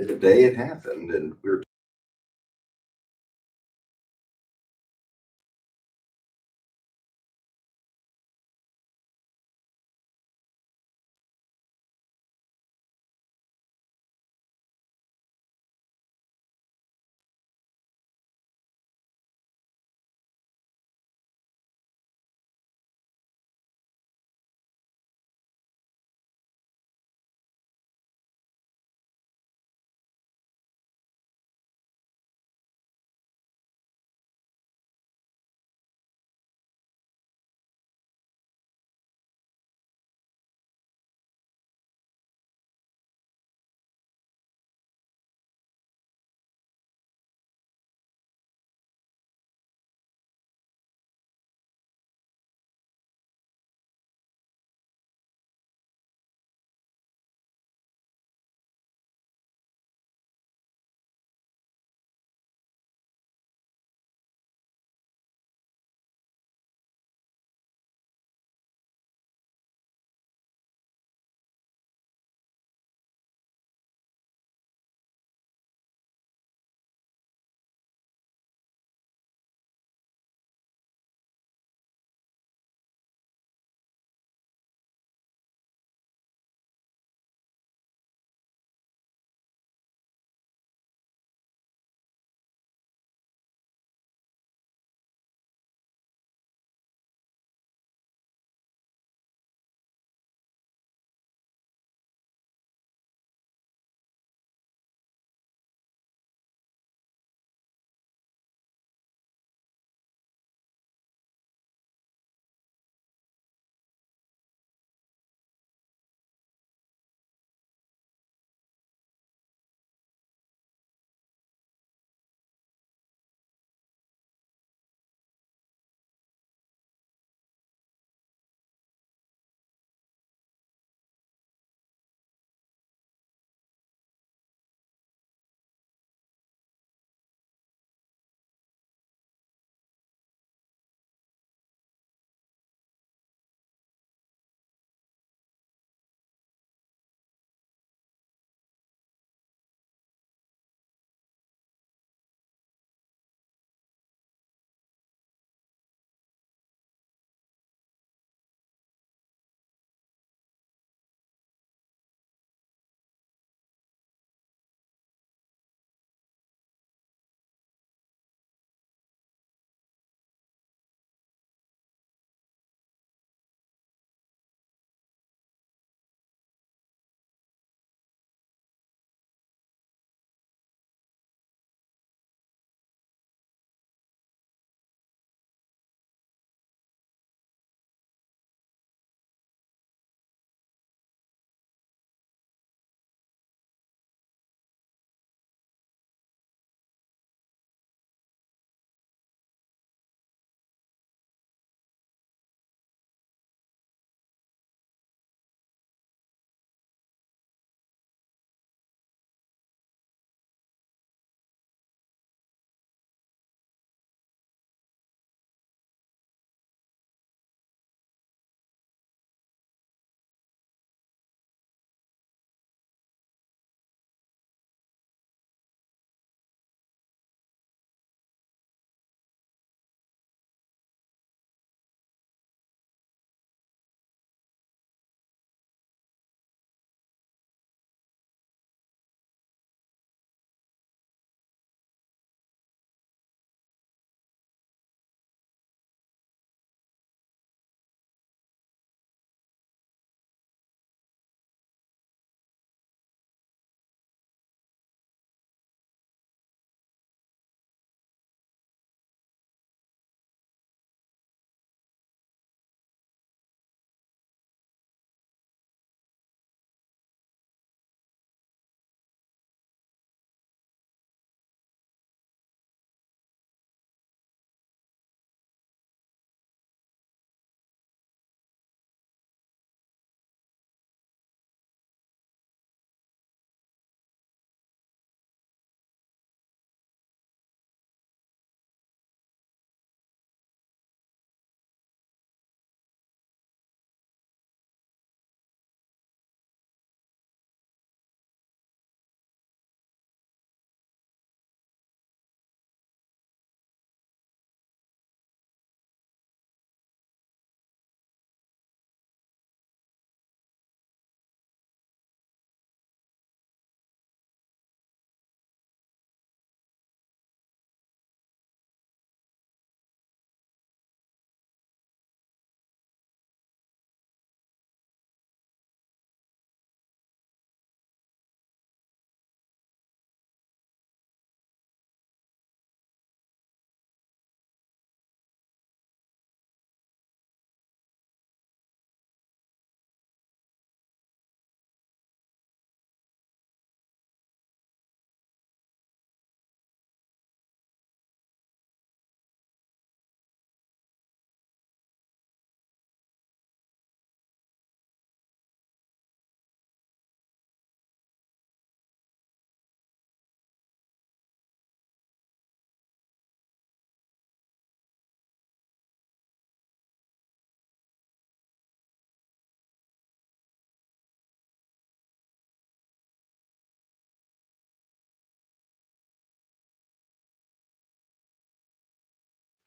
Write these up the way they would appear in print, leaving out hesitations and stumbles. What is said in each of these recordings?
the day it happened, and we were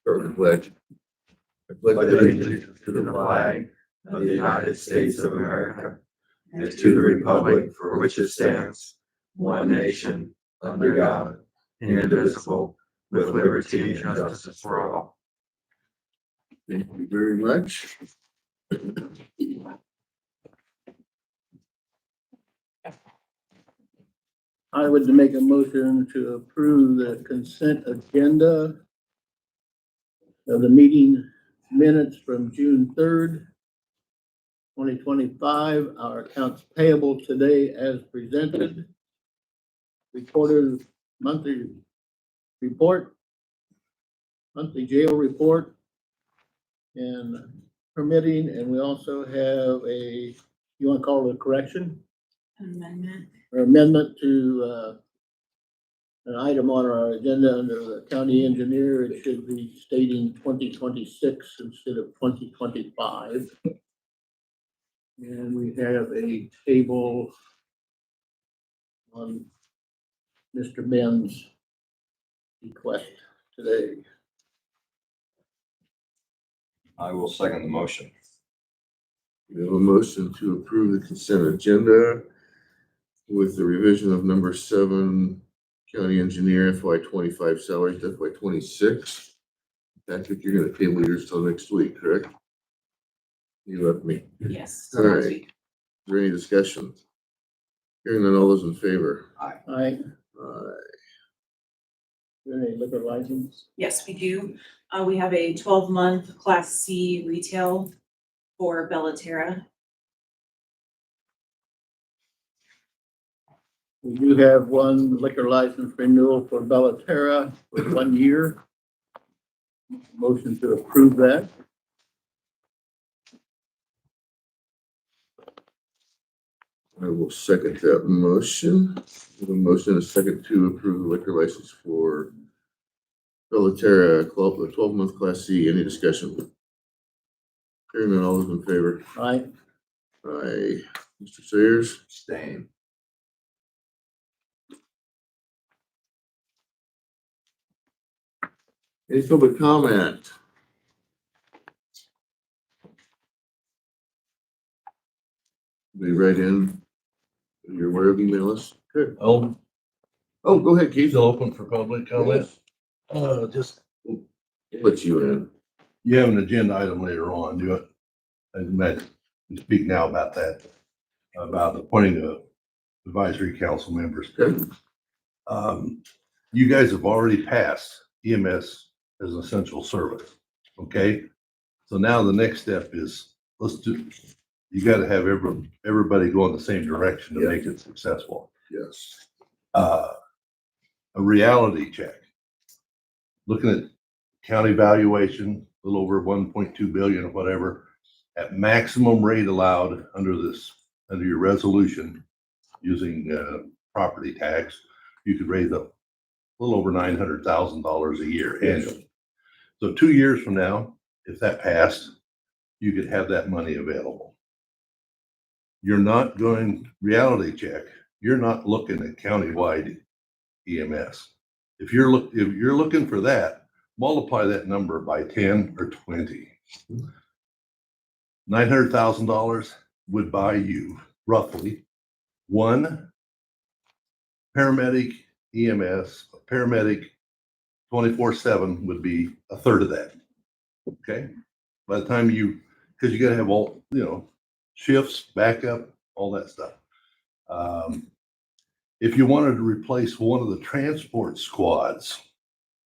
Start the pledge. I pledge allegiance to the flag of the United States of America and to the republic for which it stands, one nation, under God, indivisible, with liberty and justice for all. Thank you very much. I would make a motion to approve the consent agenda of the meeting minutes from June 3rd, 2025, our accounts payable today as presented, reported monthly report, monthly jail report, and permitting, and we also have a, you want to call it a correction? Amendment. Or amendment to an item on our agenda under the county engineer. It should be stating 2026 instead of 2025. And we have a table on Mr. Ben's request today. I will second the motion. We have a motion to approve the consent agenda with the revision of number 7, county engineer FY25 salaries to FY26. Patrick, you're gonna table yours till next week, correct? You left me. Yes. All right. Is there any discussion? Hearing none, all those in favor? Aye. Aye. Any liquor license? Yes, we do. We have a 12-month Class C retail for Bellaterra. We do have one liquor license renewal for Bellaterra for 1 year. Motion to approve that. I will second that motion. We have a motion and a second to approve the liquor license for Bellaterra, the 12-month Class C. Any discussion? Hearing none, all those in favor? Aye. Aye. Mr. Sayers? Abstain. Any public comment? Be right in. You're aware of email us? Good. Oh, Oh, go ahead, Keith. still open for public comment? Just, Put you in. you have an agenda item later on, do it. I imagine you speak now about that, about appointing the advisory council members. Okay. You guys have already passed EMS as an essential service, okay? So now the next step is, you gotta have everybody go in the same direction to Yeah. make it successful. Yes. A reality check. Looking at county valuation, a little over 1.2 billion or whatever, at maximum rate allowed under your resolution, using property tax, you could raise up a little over $900,000 a year annually. So 2 years from now, if that passed, you could have that money available. You're not going, reality check, you're not looking at countywide EMS. If you're looking for that, multiply that number by 10 or 20. $900,000 would buy you roughly one paramedic EMS, a paramedic 24/7 would be a third of that. Okay. By the time because you got to have all, shifts, backup, all that stuff. If you wanted to replace one of the transport squads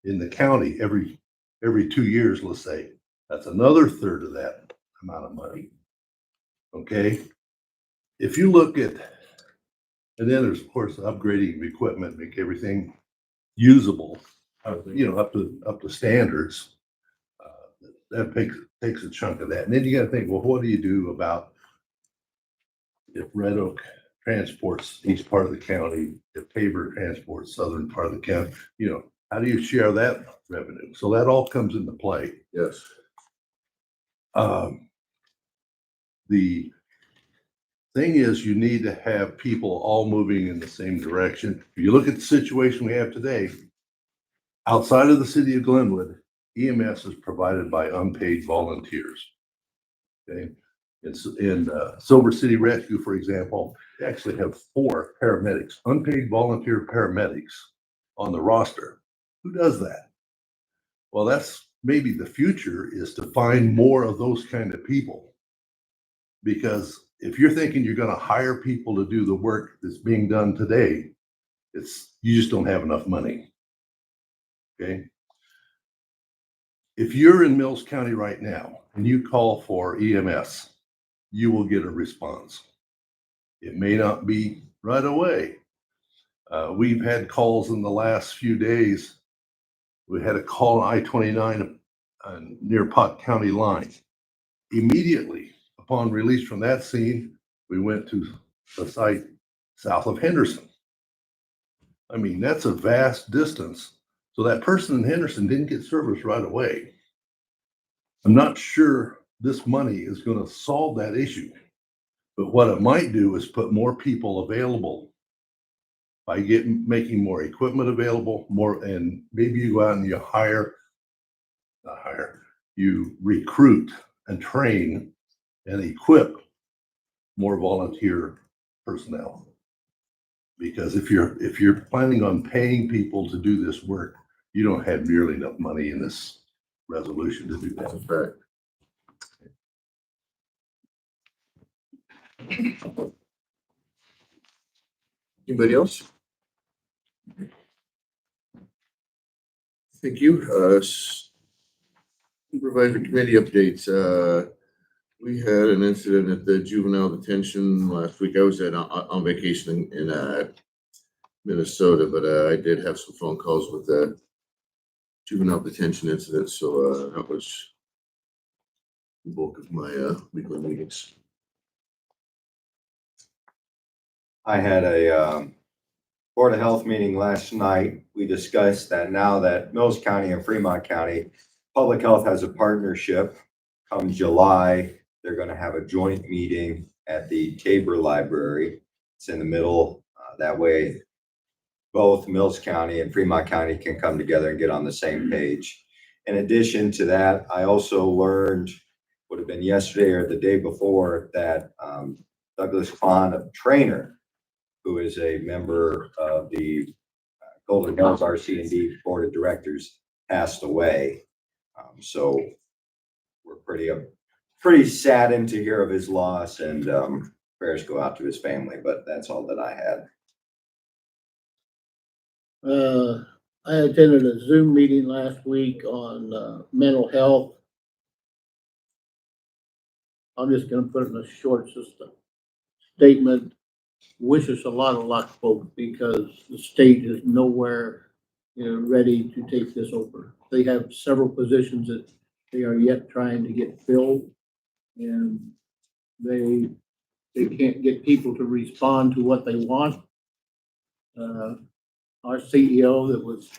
in the county every 2 years, let's say, that's another third of that amount of money. Okay. If you look at, and then there's of course upgrading of equipment, make everything usable, up to standards. That takes a chunk of that. And then you got to think, well, what do you do about if Red Oak transports east part of the county, if Tabor transports southern part of the county, how do you share that revenue? So that all comes into play. Yes. The thing is, you need to have people all moving in the same direction. If you look at the situation we have today, outside of the city of Glenwood, EMS is provided by unpaid volunteers. Okay, in Silver City Rescue, for example, they actually have 4 paramedics, unpaid volunteer paramedics on the roster. Who does that? Well, that's maybe the future, is to find more of those kind of people. Because if you're thinking you're going to hire people to do the work that's being done today, you just don't have enough money. Okay. If you're in Mills County right now and you call for EMS, you will get a response. It may not be right away. We've had calls in the last few days. We had a call on I-29 near Pot County line. Immediately upon release from that scene, we went to the site south of Henderson. I mean, that's a vast distance. So that person in Henderson didn't get service right away. I'm not sure this money is going to solve that issue, but what it might do is put more people available by making more equipment available, and maybe you go out and you recruit and train and equip more volunteer personnel. Because if you're planning on paying people to do this work, you don't have nearly enough money in this resolution to do that. That's a fact. Anybody else? Thank you. Supervisor committee updates. We had an incident at the juvenile detention last week. I was on vacation in Minnesota, but I did have some phone calls with the juvenile detention incident, so that was the bulk of my weekly meetings. I had a Board of Health meeting last night. We discussed that now that Mills County and Fremont County Public Health has a partnership, come July, they're going to have a joint meeting at the Tabor Library. It's in the middle. That way, both Mills County and Fremont County can come together and get on the same page. In addition to that, I also learned, would have been yesterday or the day before, that Douglas Kahn, a trainer, who is a member of the Golden Hills RC&D Board of Directors, passed away. So we're pretty saddened to hear of his loss, and prayers go out to his family, but that's all that I had. I attended a Zoom meeting last week on mental health. I'm just gonna put in a short statement. Wish us a lot of luck, folks, because the state is nowhere, ready to take this over. They have several positions that they are yet trying to get filled, and they can't get people to respond to what they want. Our CEO that was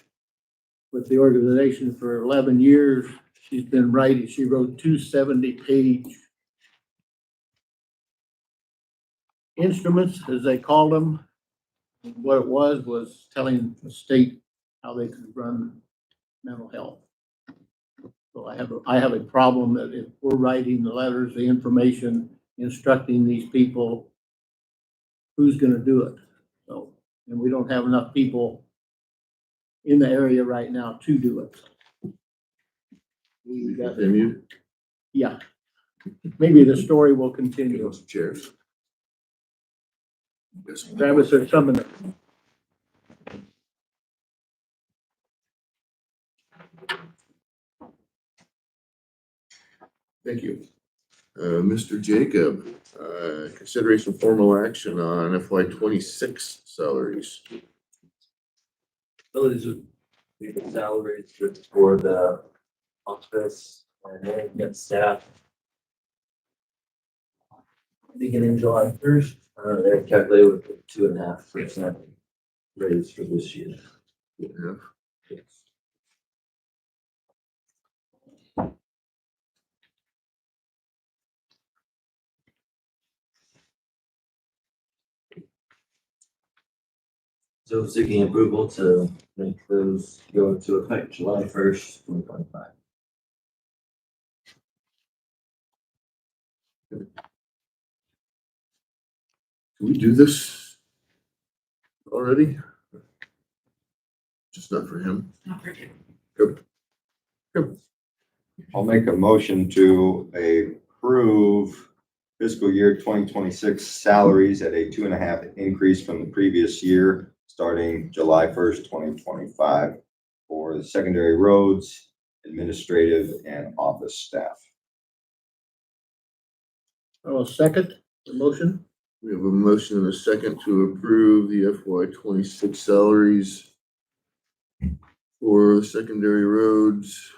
with the organization for 11 years, she wrote 270-page instruments, as they called them. What it was telling the state how they could run mental health. So I have a problem that if we're writing the letters, the information, instructing these people, who's going to do it? So, and we don't have enough people in the area right now to do it. We got, Continue. yeah. Maybe the story will continue. Some chairs. Travis, there's some in there. Thank you. Mr. Jacob, consideration formal action on FY26 salaries. So these would be the salaries for the office and then get staff. Beginning July 1st, they're calculated with 2.5% raise for this year. Yeah. Yes. So seeking approval to make those go into effect July 1st, 2025. Can we do this already? Just not for him? Not for you. Good. I'll make a motion to approve fiscal year 2026 salaries at a 2.5 increase from the previous year, starting July 1st, 2025 for the secondary roads, administrative and office staff. I will second the motion. We have a motion and a second to approve the FY 26 salaries for secondary roads.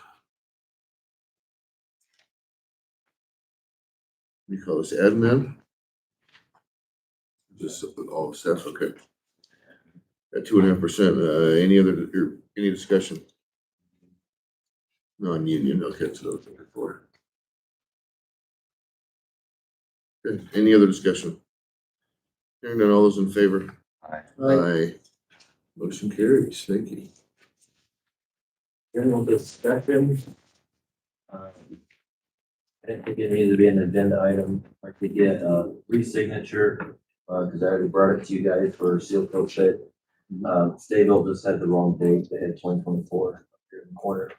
We call this admin? Just all the staff, okay. At 2.5%, any discussion? Non-union, okay, so that's looking for. Okay, any other discussion? Hearing none, all those in favor? Aye. Aye. Motion carries, thank you. General discussion. I didn't think it needed to be an agenda item. I could get a re-signature, because I already brought it to you guys for seal coat bid. Stateville just had the wrong date. They had 2024 here in the corner.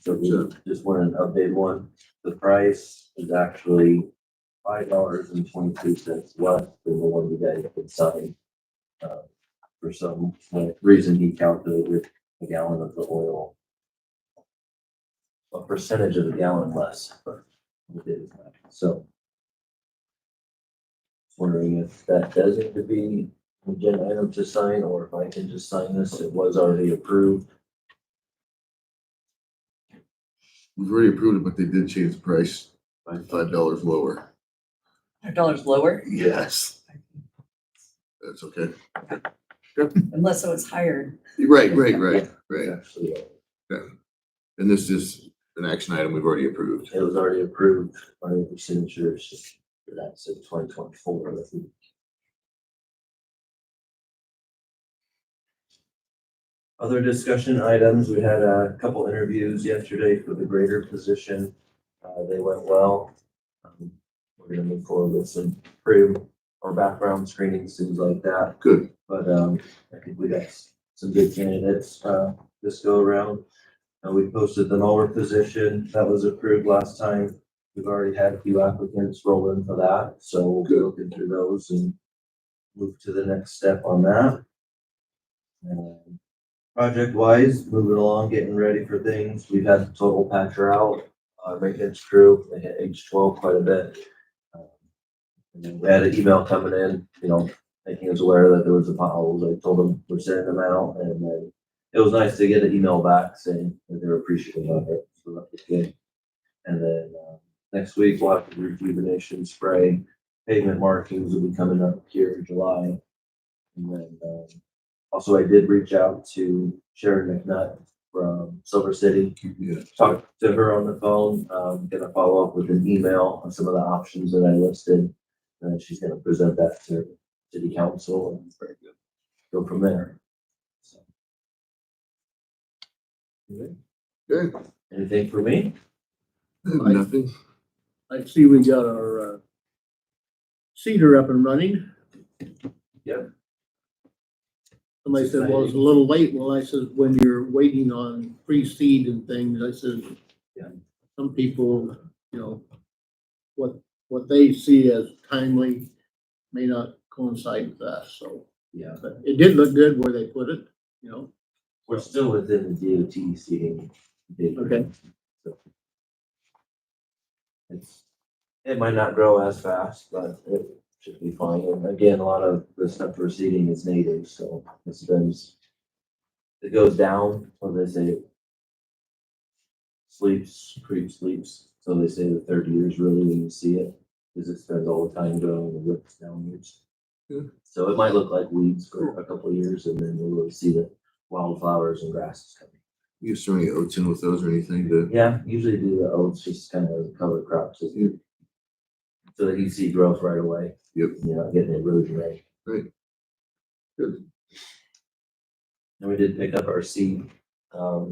So we just wanted an update one. The price is actually $5.22 less than the one you guys could sign. For some reason, he calculated a gallon of the oil. A percentage of a gallon less, but we did that. So wondering if that does need to be an agenda item to sign, or if I can just sign this. It was already approved. We've already approved it, but they did change the price by $5 lower. $5 lower, Yes. That's okay. unless it was higher. Right. It's actually, And this is an action item we've already approved. it was already approved by the signatures. That's in 2024. Other discussion items, we had a couple interviews yesterday for the grader position. They went well. We're gonna move forward with some pre or background screenings, things like that. Good. But I think we got some good candidates this go around. And we posted the mower position that was approved last time. We've already had a few applicants roll in for that, so we'll be looking through those and move to the next step on that. And project wise, moving along, getting ready for things. We've had the total patcher out, maintenance crew, they hit H12 quite a bit. And then we had an email coming in, making us aware that there was a potholes. I told them we're sending them out, and then it was nice to get an email back saying that they're appreciative of it. So that was good. And then next week we'll have the rejuvenation spray. Pavement markings will be coming up here in July. And then also I did reach out to Sharon McNutt from Silver City. Yeah. Talked to her on the phone. Gonna follow up with an email on some of the options that I listed. And she's gonna present that to city council and go from there. So. Good. Anything for me? Nothing. I see we got our cedar up and running. Yep. Somebody said, well, it's a little late. Well, I said, when you're waiting on pre-seed and things, I said, Yeah. some people, what they see as timely may not coincide with that, so. Yeah. But it did look good where they put it, We're still within the DOT seating. Okay. So it might not grow as fast, but it should be fine. And again, a lot of the stuff we're seeding is native, so it goes down, or they say creep sleeps. So they say the 30 years really when you see it, because it spends all the time growing and whips downwards. Good. So it might look like weeds for a couple of years, and then we'll really see the wildflowers and grasses coming. You throw any oats in with those or anything to? Yeah, usually do the oats just kind of cover crops, so that you see growth right away. Yep. You're not getting erosion right. Right. Good. And we did pick up our seed. I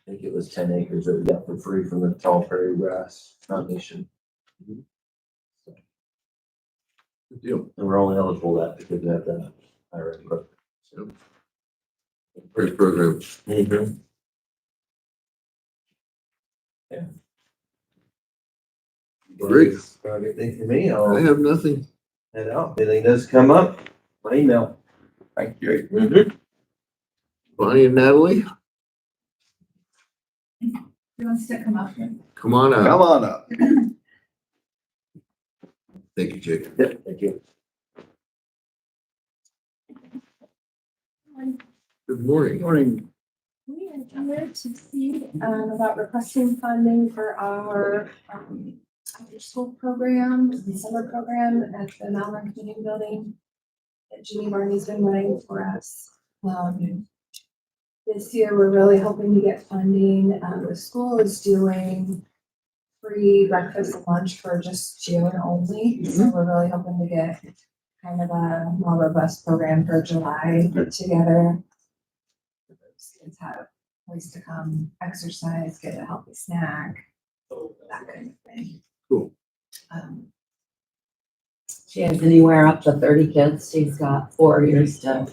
think it was 10 acres that we got for free from the Tall Prairie Grass Foundation. Good deal. And we're only eligible that because we have the IRA. Great program. Mm-hmm. Great. Anything for me? I I'll have nothing. head out. If anything does come up, my email. Thank you. Mm-hmm. Bonnie and Natalie, Who wants to come up here? come on up. Come on up. Thank you, Jake. Yeah, thank you. Good morning. Morning. We are here to see about requesting funding for our after school program, the summer program at the Malvern Community Building that Jeannie Barney's been running for us. This year, we're really hoping to get funding. The school is doing free breakfast and lunch for just June only. So we're really hoping to get kind of a more robust program for July put together. Those kids have a place to come exercise, get a healthy snack, that kind of thing. Cool. She has anywhere up to 30 kids. She's got 4 years to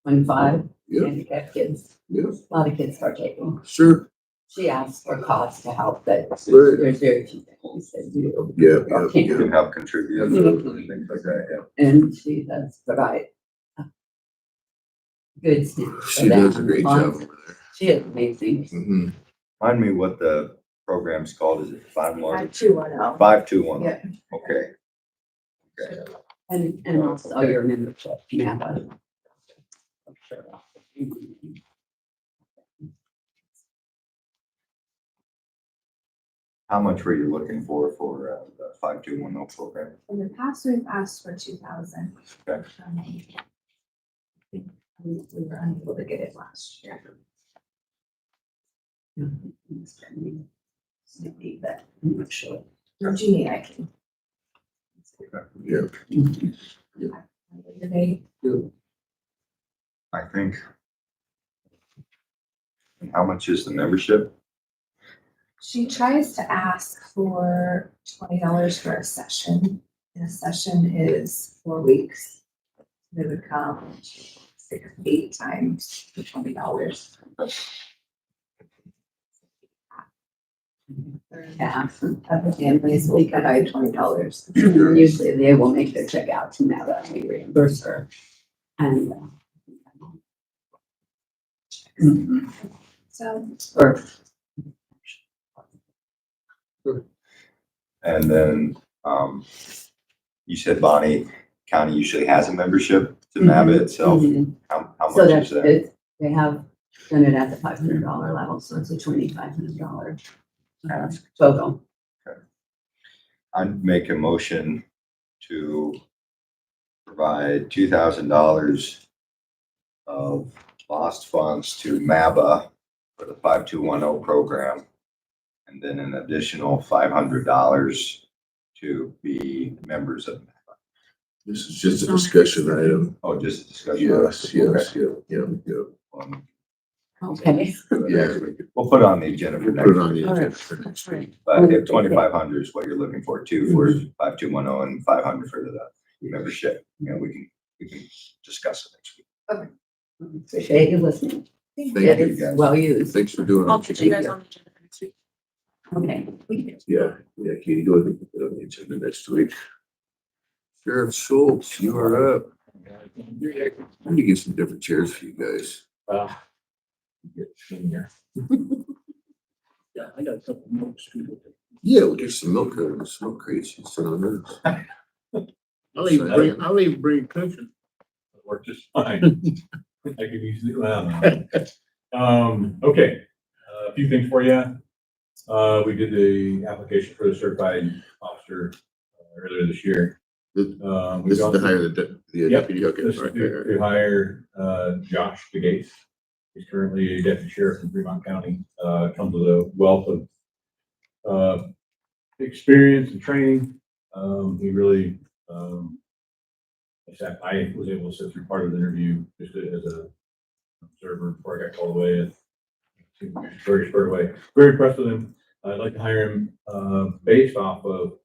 25 Yeah, handicapped kids. yeah, A lot of kids partaking. sure. She asked for cost to help, but Right. there's very few things that do. Yeah, or yeah, You can't. can help contribute, Mhm. things like that, And she does provide good snacks. for She does a them. great job over there. She is amazing. Mm-hmm. Remind me what the program's called, is it 5-1? 210. 5-2-1? Yeah. Okay. And also your membership, Amanda. How much were you looking for the 5210 program? In the past, we've asked for 2,000. Okay. We were unable to get it last year. Maybe, but I'm not sure. Jeannie, I can. Yeah. They I think. And how much is the membership? She tries to ask for $20 for a session, and a session is 4 weeks. They would come 6, 8 times for $20. Yeah. Other families will provide $20. Usually they will make their check out to Nella and we reimburse her. And, So or And then, you said Bonnie County usually has a membership to MABA itself. Mhm. How So much that's is that? it. They have done it at the $500 level, so it's a $2,500 total. I'd make a motion to provide $2,000 of lost funds to MABA for the 5210 program. And then an additional $500 to be members of MABA. This is just a discussion item. Oh, just a discussion. Yes, yes, Okay. yeah, yeah, Okay. yeah. We'll put it on the agenda for We'll put it next on week. the agenda for next week. But if 2,500 is what you're looking for, too, for 5210 and 500 for the membership, you know, we can discuss it next week. Appreciate you listening. Thank It you, is guys. well used. Thanks for doing I'll it. put you guys on the agenda for next week. Okay. Yeah, yeah, Katie, go ahead and put it on the agenda next week. Sheriff Schultz, you are up. Let me get some different chairs for you guys. Yeah, I got a couple notes too. Yeah, we'll get some milk out of the smoke crates and sit on those. I'll even bring cushion. Work just fine. I could use it. Okay, a few things for you. We did the application for the certified officer earlier this year. This We've is to also- hire the Yep. deputy, okay. This is right, to right, right. hire Josh DeGates. He's currently a deputy sheriff in Fremont County. Comes with a wealth of experience and training. He really, in fact, I was able to sit through part of the interview just as a observer before I got called away. And very spurred away. Very impressed with him. I'd like to hire him based off of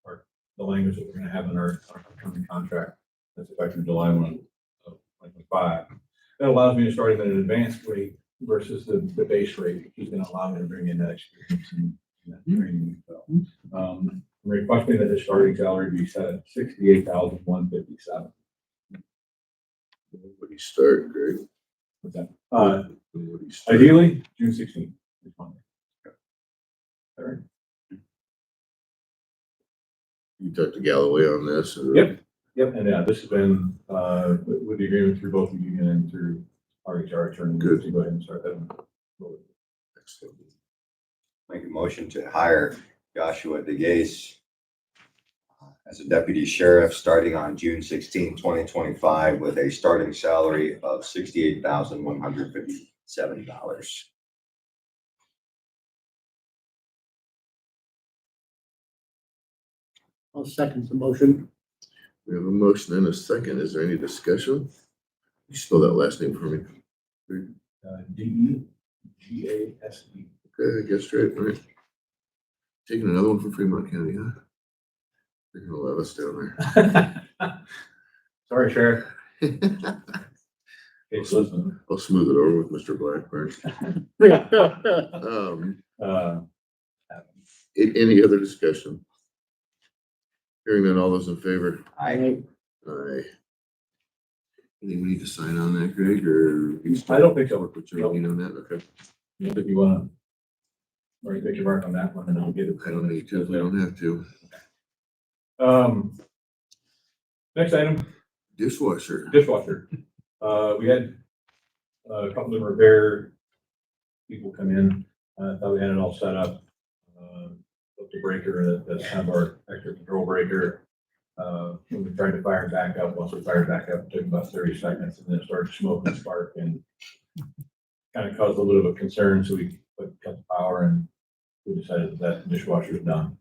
our the language that we're gonna have in our upcoming contract that's effective July 1 of 2025. That allows me to start at an advanced rate versus the base rate. He's gonna allow me to bring in that experience and that training. So, I'm requesting that the starting salary be set at $68,157. When you start, Greg? What's that? When would you start? Ideally, June 16th. is Monday. All right. You talked to Galloway on this? or- Yep. Yep, and yeah, this has been, with the agreement through both the union and through our HR attorney. Good. To go ahead and start that. Excellent. Make a motion to hire Joshua DeGase as a deputy sheriff starting on June 16, 2025, with a starting salary of $68,157. I'll second the motion. We have a motion and a second. Is there any discussion? You spell that last name for me. DEGASE. Okay, I guess right, all right. Taking another one from Fremont County, huh? They're gonna let us down Sorry, Sheriff. there. It's listening. I'll smooth it over with Mr. Blackburn. Any other discussion? Hearing that, all those in favor? I Aye. Anything we need to sign on that, Greg, or? you still I don't think so. Work with your lean on that, okay. If you wanna, or you take your mark on that one, and I'll get it. I don't need to, if we don't have to. Next item, Dishwasher. dishwasher. We had a couple of repair people come in. Thought we had it all set up. Hooked the breaker, that's kind of our extra control breaker. When we tried to fire it back up, once we fired back up, it took about 30 seconds, and then it started smoking spark and kind of caused a little bit of concern, so we cut the power and we decided that dishwasher is done.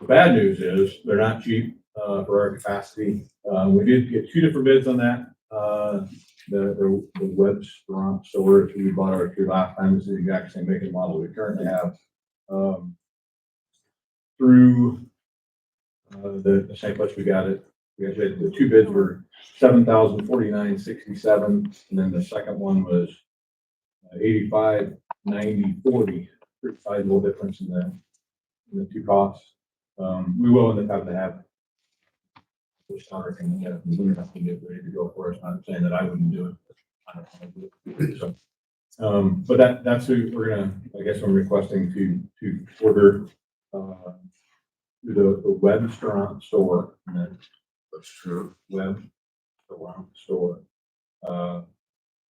The bad news is they're not cheap for our capacity. We did get 2 different bids on that. The web store, which we bought our 2 last time, is the exact same make and model we currently have. Through the same place we got it. We actually had the 2 bids were $7,049.67, and then the second one was $85.90.40. Pretty sizable difference in the 2 costs. We will end up having to have this counter can get ready to go for us. I'm not saying that I wouldn't do it. I don't want to do it. So, but that's who we're gonna. I guess I'm requesting to order the web restaurant store, and then That's true. web store for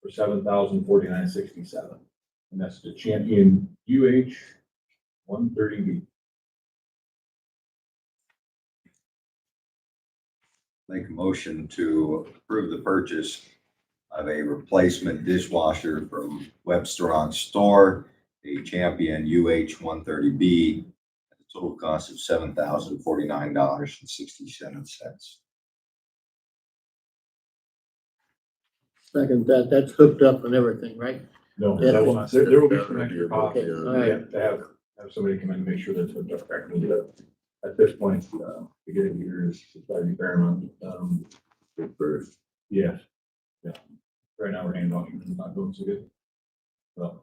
$7,049.67, and that's the Champion UH-130B. make a motion to approve the purchase of a replacement dishwasher from Webster Store, a Champion UH-130B, at a total cost of $7,049.67. Second that, that's hooked up and everything, right? No, Yeah. that will not. There will be some extra costs. Okay, all right. To have somebody come in and make sure that's hooked up correctly. But at this point, to get it here is gotta be paramount. First. Yes. Yeah. Right now, we're hand washing, it's not going so good. So,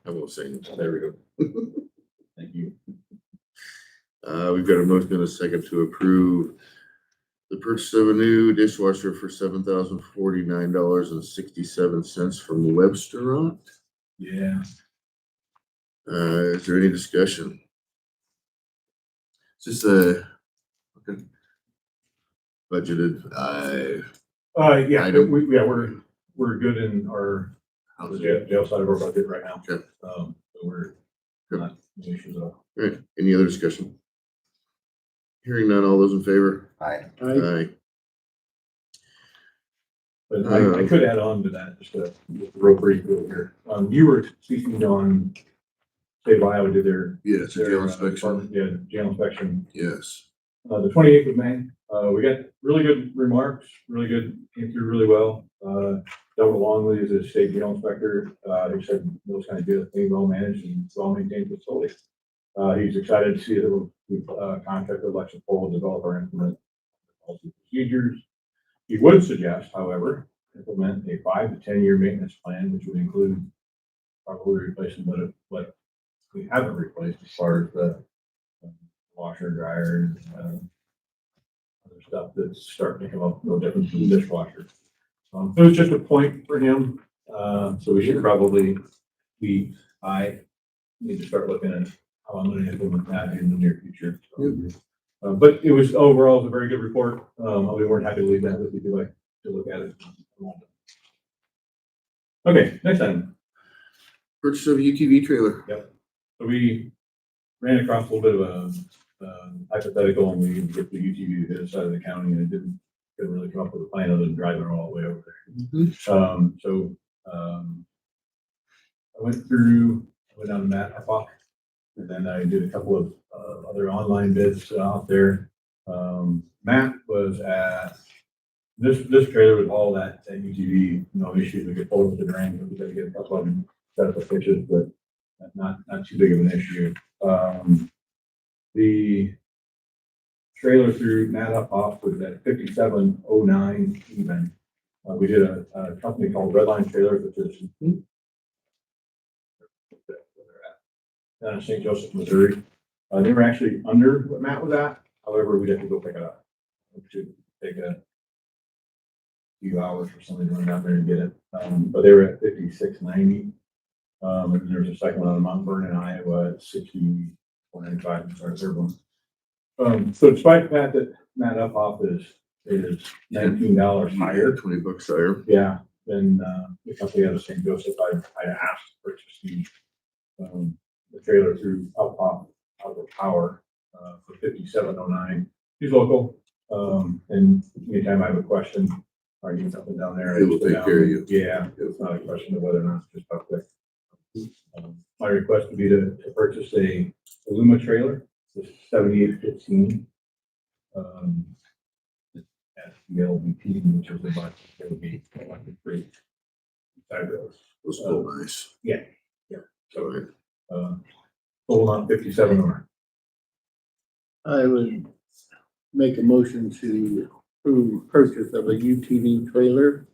I won't say, there we go. thank you. We've got a motion and a second to approve the purchase of a new dishwasher for $7,049.67 from Webster. Yeah. Is there any discussion? Is this okay. Budgeted, Yeah, Item. we're good in our jail side of our budget right now. Okay. So we're Good. not no issues at all. all right, any other discussion? Hearing none, all those in favor? Aye. Aye. But I could add on to that, just a real brief here. You were speaking on State of Iowa did their. Yeah, it's a their, jail inspection. Yeah, jail inspection. Yes. The 28th of May, we got really good remarks, really good, came through really well. Delbert Longley is a state jail inspector. He said those kind of jails being well managed and well maintained facilities. He's excited to see that we've contracted election poll to develop our implement policy procedures. He would suggest, however, implement a 5 to 10 year maintenance plan, which would include probably replacing what we haven't replaced as far as the washer, dryer, and other stuff that's starting to come up no different from the dishwasher. It was just a point for him, so we should probably I need to start looking at how I'm gonna implement that in the near future. But it was overall, it was a very good report. I'll be more than happy to leave that with you if you'd like to look at it. Okay, next item. Purchase of UTV trailer. So we ran across a little bit of a hypothetical, and we didn't get the UTV to the other side of the county, and it didn't really come up with a plan other than driving her all the way over there. I went down to Matt Hoppock, and then I did a couple of other online bids out there. Matt was at this trailer with all that UTV, no issues. We could pull it with the drain, but we got to get a couple of them set up the pitches, but not too big of an issue. The trailer through Matt Hoppock was at 5709 even. We did a company called Redline Trailers, which is down in St. Joseph, Missouri. They were actually under what Matt was at. However, we'd have to go pick it up. It should take a few hours for somebody to run down there and get it. But they were at 5690. And there's a second one on Mount Vernon, Iowa at 6495. Sorry, third one. So despite the fact that Matt Hoppock is $19 higher, $20 higher. yeah, than the company out of St. Joseph, I asked to purchase the trailer through Hoppock Outdoor Power for 5709. He's local, and anytime I have a question or I need something down there, I He will just go take down care of there. you. Yeah, it's not a question of whether or not it's just how quick. My request would be to purchase a Luma trailer, the 7815. At the LVP, which is about LVP, electric free. Those feel nice. So, total amount 57 or. I would make a motion to approve purchase of a UTV trailer.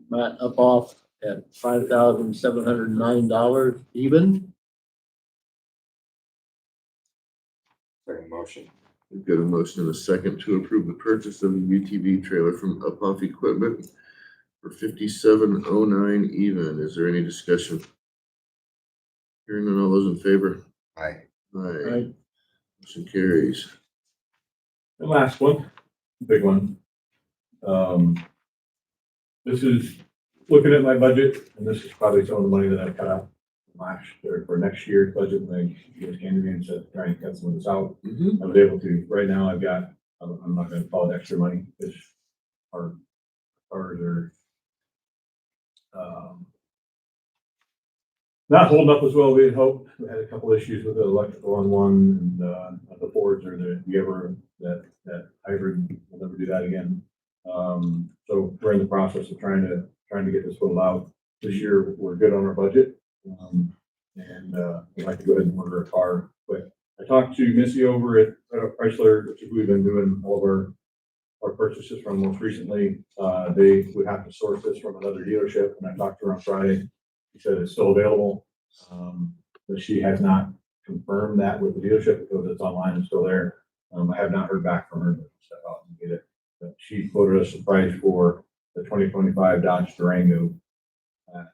Matt Hoppock at $5,709 even. Second motion. We've got a motion and a second to approve the purchase of a UTV trailer from Uphoff Equipment for 5709 even. Is there any discussion? Hearing none, all those in favor? Aye. Aye. Motion carries. The last one, big one. This is looking at my budget, and this is probably some of the money that I cut out last year for next year's budget. When you guys came to me and said, trying to cut some of this out. I was able to. Right now, I've got, I'm not going to call it extra money, because our cars are not holding up as well as we had hoped. We had a couple issues with the electrical on one, and the Fords or the that hybrid. We'll never do that again. So we're in the process of trying to get this whittled out. This year, we're good on our budget. And we'd like to go ahead and order a car quick. I talked to Missy over at Chrysler, which we've been doing all of our purchases from most recently. They would have to source this from another dealership, and I talked to her on Friday. She said it's still available, but she has not confirmed that with the dealership because it's online and still there. I have not heard back from her, but step out and get it. But she quoted us a price for the 2025 Dodge Durango at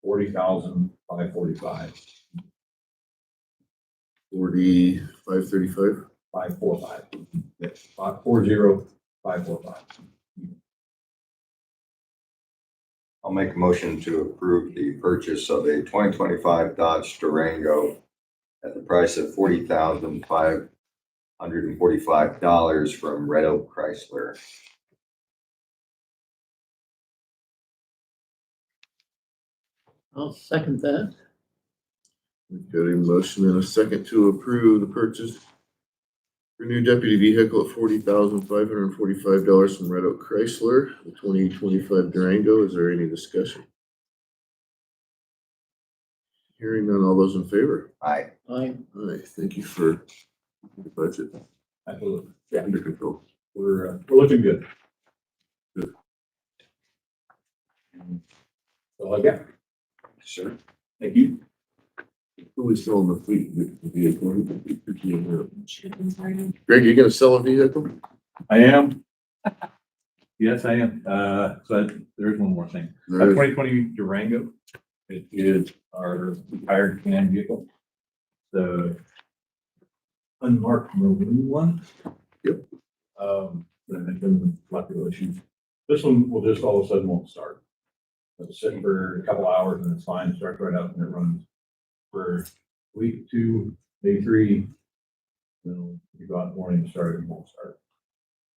$40,545. 4535. 545. Yes, 40545. I'll make a motion to approve the purchase of a 2025 Dodge Durango at the price of $40,545 from Red Oak Chrysler. I'll second that. We've got a motion and a second to approve the purchase for new deputy vehicle at $40,545 from Red Oak Chrysler, the 2025 Durango. Is there any discussion? Hearing none, all those in favor? Aye. Aye. Aye, thank you for the budget Absolutely. under control. We're looking good. Good. So I got. Sure. Thank you. Who is selling the fleet vehicle? Greg, you gonna sell a vehicle? I am. Yes, I am. So there's one more thing. A There is. 2020 Durango. It is our retired Can vehicle. The unmarked maroon one. Yep. But I've been lucky with issues. This one will just all of a sudden won't start. It'll sit for a couple hours and it's fine. It starts right up and it runs for a week, 2, maybe 3. You go out in the morning and start, it won't start.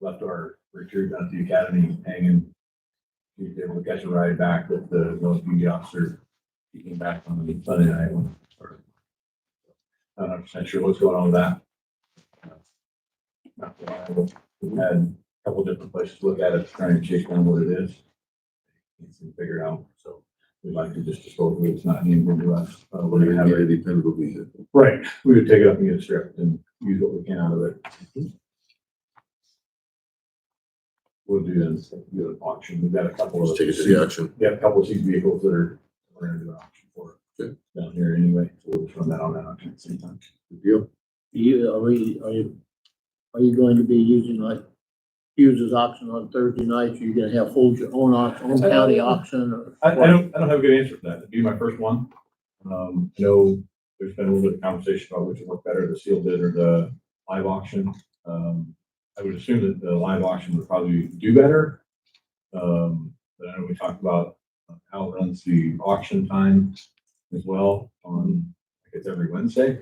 Left our recruit down at the academy hanging. He was able to catch a ride back with the duty officer. He came back on the Sunday night when it started. I'm not 100% sure what's going on with that. Not reliable. We had a couple different places to look at it, trying to chase down what it is. Can't seem to figure it out, so we'd like to just dispose of it. It's not any good to us. We're gonna have Get it. a dependable vehicle. Right, we would take it up and get it stripped and use what we can out of it. We'll do an auction. We've got a couple Let's of. take it to the auction. We have a couple of these vehicles that we're gonna do an auction for. Good. Down here anyway, so we'll just run that on that auction at the same time. Good deal. Are you going to be using like Hughes's auction on Thursday nights? You're gonna have hold your own auction, own county auction or? I don't have a good answer for that. It'd be my first one. I know there's been a little bit of conversation about which would work better, the sealed bid or the live auction. I would assume that the live auction would probably do better. But I know we talked about how it runs the auction time as well on, I guess, every Wednesday.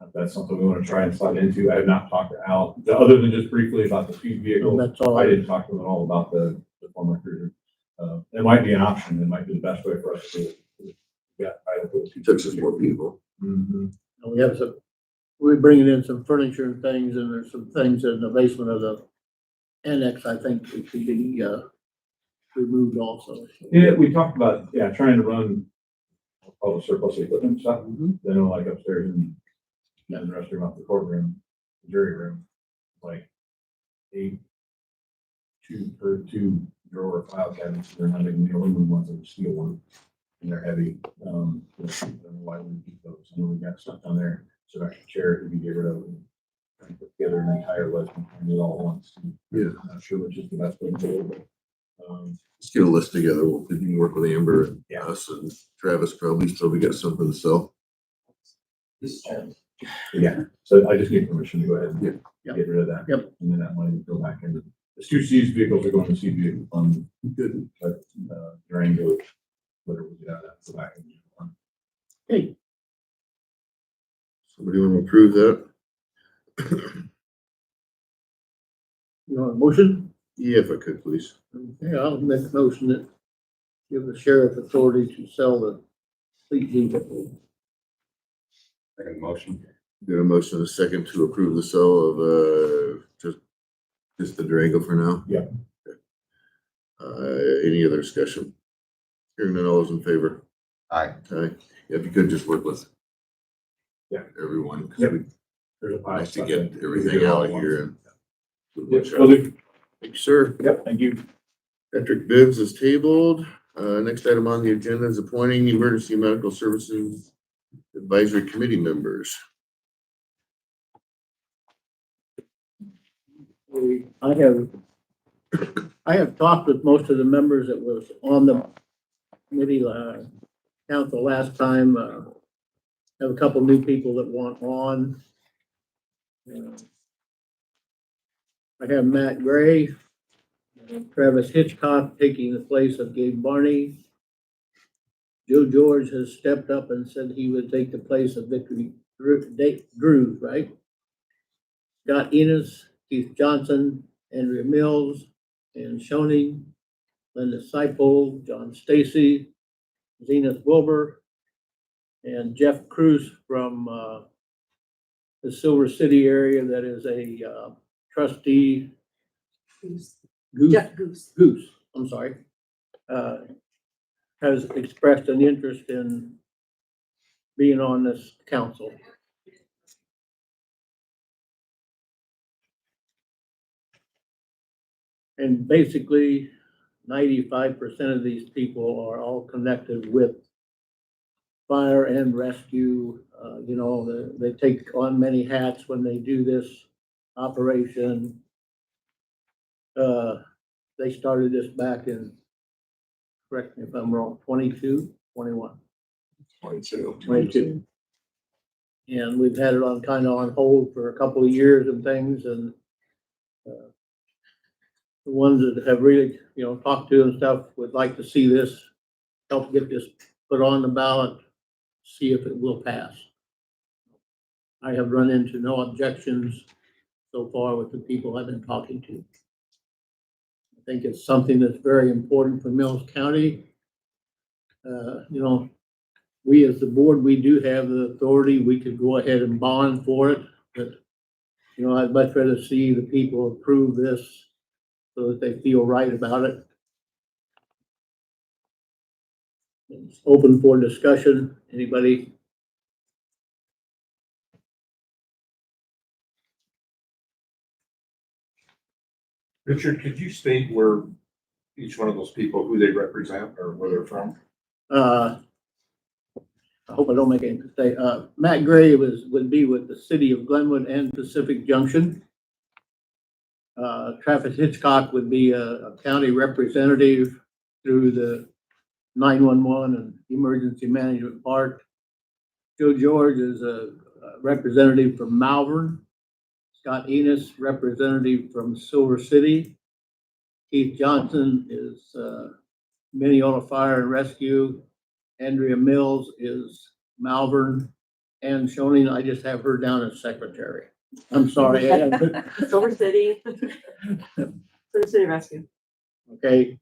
If that's something we want to try and slide into. I have not talked to Al, other than just briefly about the speed vehicle. That's all. I didn't talk to him at all about the former cruiser. It might be an option. It might be the best way for us to do it. Yeah, I don't put It takes us more people. Mhm. We have some, we're bringing in some furniture and things, and there's some things in the basement of the annex, I think, that should be, removed also. Yeah, we talked about, trying to run all the surplus equipment stuff. Mhm. I know, like upstairs in the restroom off the courtroom, the jury room, like 8 2 drawer file cabinets. They're not even the aluminum ones, they're the steel ones. And they're heavy. I don't know why we keep those. I know we've got stuff down there, so extra chair could be get rid of and try and put together an entire list and do it all at once. Yeah. Not sure which is the best way to do it, but, Let's get a list together. We'll we can work with Amber and Yeah. us and Travis probably, so we got something to sell. yeah, so I just need permission to go ahead and Yep. get rid of that. Yep. And then that money would go back into, the 2 seized vehicles are going to seized vehicle fund, Good. but, Durango, whatever we get out of that, go back. Hey, Somebody want to approve that? you want a motion? Yeah, if I could, please. Okay, I'll make a motion that give the sheriff authority to sell the fleet vehicle. Second motion. Got a motion and a second to approve the sale of, just the Durango for now? Yeah. Okay. Any other discussion? Hearing none, all those in favor? Aye. Aye. Yeah, if you could just work with Yeah. everyone, 'cause Yep. we There's a pile of nice to stuff get that- everything out here and. Yep, will do. Thank you, sir. Yep, thank you. Patrick Bibbs is tabled. Next item on the agenda is appointing emergency medical services advisory committee members. I have talked with most of the members that was on the committee, council last time. Have a couple new people that want on. I have Matt Gray, Travis Hitchcock taking the place of Gabe Barney. Joe George has stepped up and said he would take the place of Victory Drew, right? Scott Enos, Keith Johnson, Andrea Mills, and Shoning, Linda Seipel, John Stacy, Zenith Wilbur, and Jeff Cruz from the Silver City area that is a trustee. Goose, I'm sorry. Has expressed an interest in being on this council. And basically, 95% of these people are all connected with fire and rescue. You know, they take on many hats when they do this operation. They started this back in, correct me if I'm wrong, 22, 21. 22. And we've had it on, kind of on hold for a couple of years and things, and the ones that have really, you know, talked to and stuff would like to see this, help get this put on the ballot, see if it will pass. I have run into no objections so far with the people I've been talking to. I think it's something that's very important for Mills County. You know, we as the board, we do have the authority. We could go ahead and bond for it, but, you know, I'd much rather see the people approve this so that they feel right about it. It's open for discussion. Anybody? Richard, could you state where each one of those people, who they represent or where they're from? I hope I don't make any mistake. Matt Gray would be with the city of Glenwood and Pacific Junction. Travis Hitchcock would be a county representative through the 911 and emergency management part. Joe George is a representative from Malvern. Scott Enos, representative from Silver City. Keith Johnson is Minneota Fire and Rescue. Andrea Mills is Malvern. And Shoni, I just have her down as secretary. I'm sorry. Silver City. Silver City Rescue. Okay.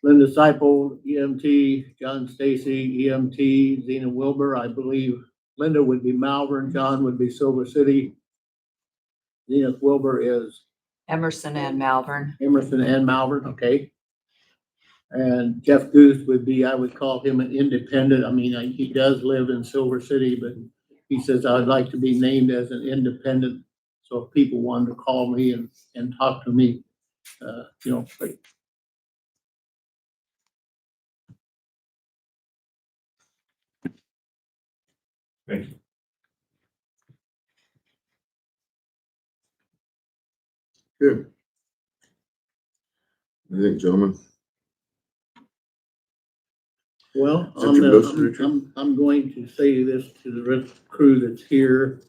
Linda Seipel, EMT. John Stacy, EMT. Zena Wilbur, I believe Linda would be Malvern. John would be Silver City. Zena Wilbur is Emerson and Malvern. Emerson and Malvern, okay. And Jeff Guth would be, I would call him an independent. I mean, he does live in Silver City, but he says, I'd like to be named as an independent. So if people wanted to call me and talk to me, you know, Thank you. Good. I think, gentlemen. well, Is that your motion, Richard? I'm going to say this to the rest of the crew that's here.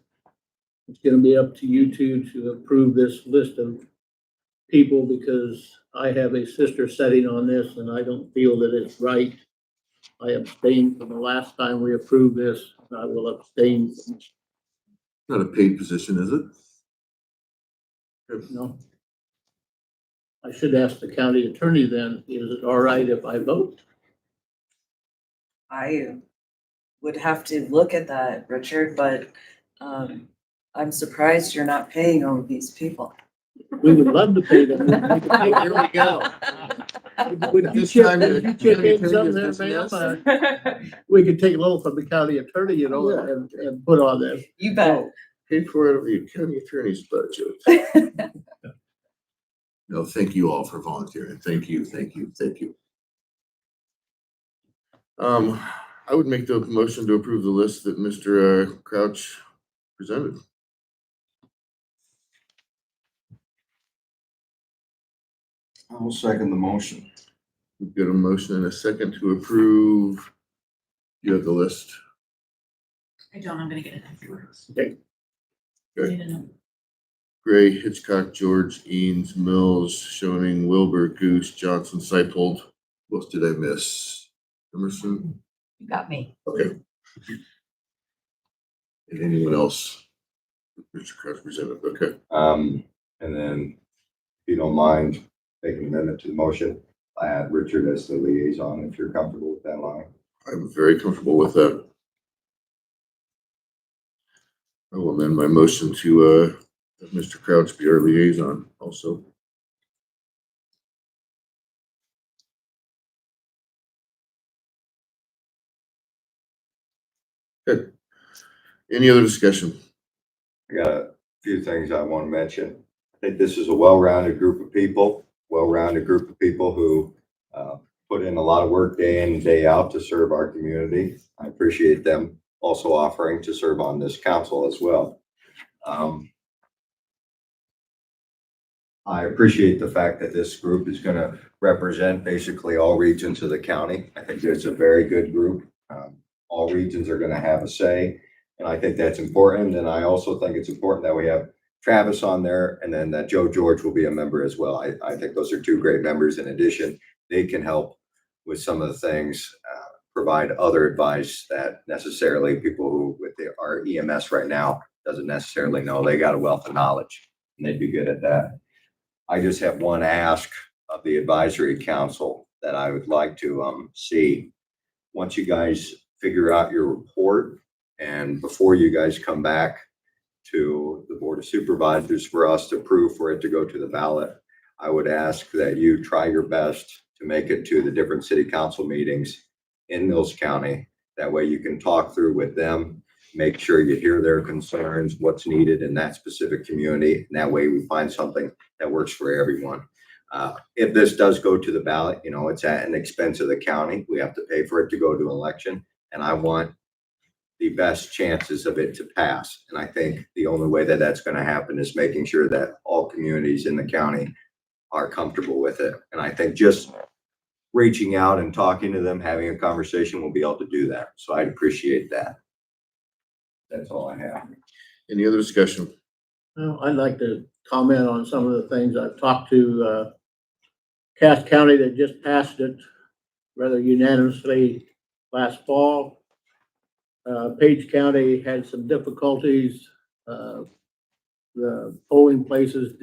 It's gonna be up to you two to approve this list of people because I have a sister setting on this and I don't feel that it's right. I abstained from the last time we approved this. I will abstain. Not a paid position, is it? No. I should ask the county attorney then, is it all right if I vote? I would have to look at that, Richard, but I'm surprised you're not paying all of these people. We would love to pay them. Here we go. Would you chip in some there, ma'am? We could take a little from the county attorney, you know, and put on this. You bet. Paid for out of the county attorney's budget. No, thank you all for volunteering. Thank you, thank you, thank you. I would make the motion to approve the list that Mr. Crouch presented. I will second the motion. We've got a motion and a second to approve. You have the list. I don't, I'm gonna get it afterwards. Okay. Okay. I need to know. Gray, Hitchcock, George, Eanes, Mills, Schoening, Wilbur, Goose, Johnson, Seipold. What else did I miss? Emerson? You got me. Okay. And anyone else? Mr. Crouch presented, okay. And then if you don't mind taking a minute to the motion, I add Richard as the liaison, if you're comfortable with that line. I'm very comfortable with that. I will amend my motion to, have Mr. Crouch be our liaison also. Good. Any other discussion? I got a few things I want to mention. I think this is a well-rounded group of people, who put in a lot of work day in and day out to serve our community. I appreciate them also offering to serve on this council as well. I appreciate the fact that this group is going to represent basically all regions of the county. I think it's a very good group. All regions are going to have a say, and I think that's important. And I also think it's important that we have Travis on there, and then that Joe George will be a member as well. I think those are two great members. In addition, they can help with some of the things, provide other advice that necessarily people who with our EMS right now doesn't necessarily know. They got a wealth of knowledge, and they'd be good at that. I just have one ask of the advisory council that I would like to see. Once you guys figure out your report and before you guys come back to the Board of Supervisors for us to approve for it to go to the ballot, I would ask that you try your best to make it to the different city council meetings in Mills County. That way you can talk through with them, make sure you hear their concerns, what's needed in that specific community. And that way we find something that works for everyone. If this does go to the ballot, it's at an expense of the county. We have to pay for it to go to election. And I want the best chances of it to pass. And I think the only way that that's going to happen is making sure that all communities in the county are comfortable with it. And I think just reaching out and talking to them, having a conversation will be able to do that. So I'd appreciate that. That's all I have. Any other discussion? Well, I'd like to comment on some of the things. I've talked to Cass County that just passed it rather unanimously last fall. Page County had some difficulties. The polling places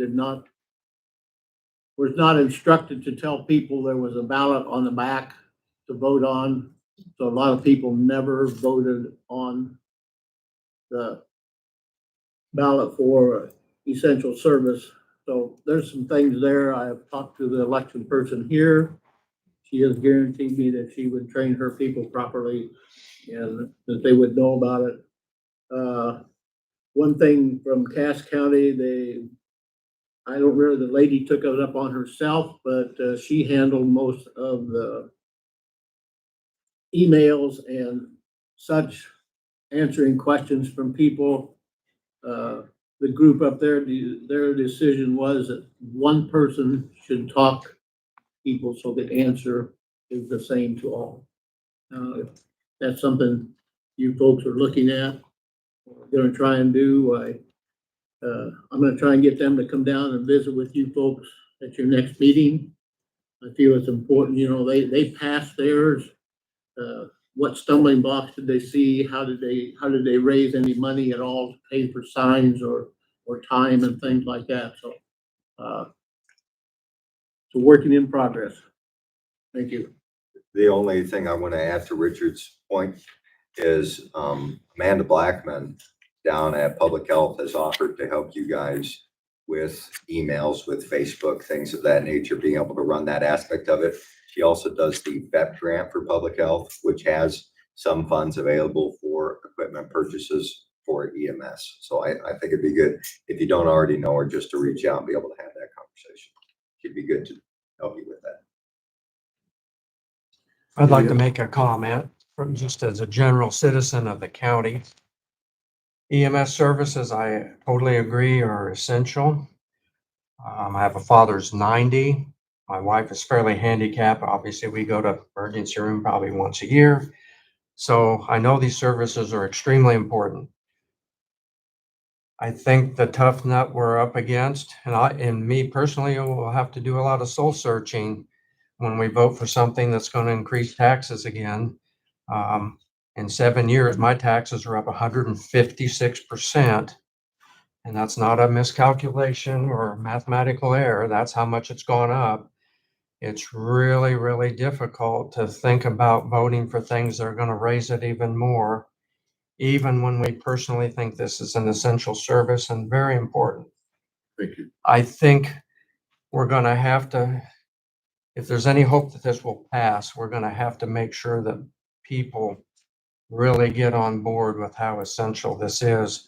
was not instructed to tell people there was a ballot on the back to vote on. So a lot of people never voted on the ballot for essential service. So there's some things there. I have talked to the election person here. She has guaranteed me that she would train her people properly and that they would know about it. One thing from Cass County, I don't remember, the lady took it up on herself, but she handled most of the emails and such, answering questions from people. The group up there, their decision was that one person should talk to people so the answer is the same to all. If that's something you folks are looking at, or gonna try and do, I'm gonna try and get them to come down and visit with you folks at your next meeting. I feel it's important, they passed theirs. What stumbling blocks did they see? How did they raise any money at all to pay for signs or time and things like that? So, it's a working in progress. Thank you. The only thing I want to add to Richard's point is Amanda Blackman down at Public Health has offered to help you guys with emails, with Facebook, things of that nature, being able to run that aspect of it. She also does the VEP grant for public health, which has some funds available for equipment purchases for EMS. So I think it'd be good if you don't already know her, just to reach out and be able to have that conversation. She'd be good to help you with that. I'd like to make a comment from just as a general citizen of the county. EMS services, I totally agree, are essential. I have a father's 90. My wife is fairly handicapped. Obviously, we go to emergency room probably once a year. So I know these services are extremely important. I think the tough nut we're up against, and me personally, will have to do a lot of soul searching when we vote for something that's going to increase taxes again. In 7 years, my taxes are up 156%. And that's not a miscalculation or mathematical error. That's how much it's gone up. It's really, really difficult to think about voting for things that are going to raise it even more, even when we personally think this is an essential service and very important. Thank you. I think we're going to have to, if there's any hope that this will pass, we're going to have to make sure that people really get on board with how essential this is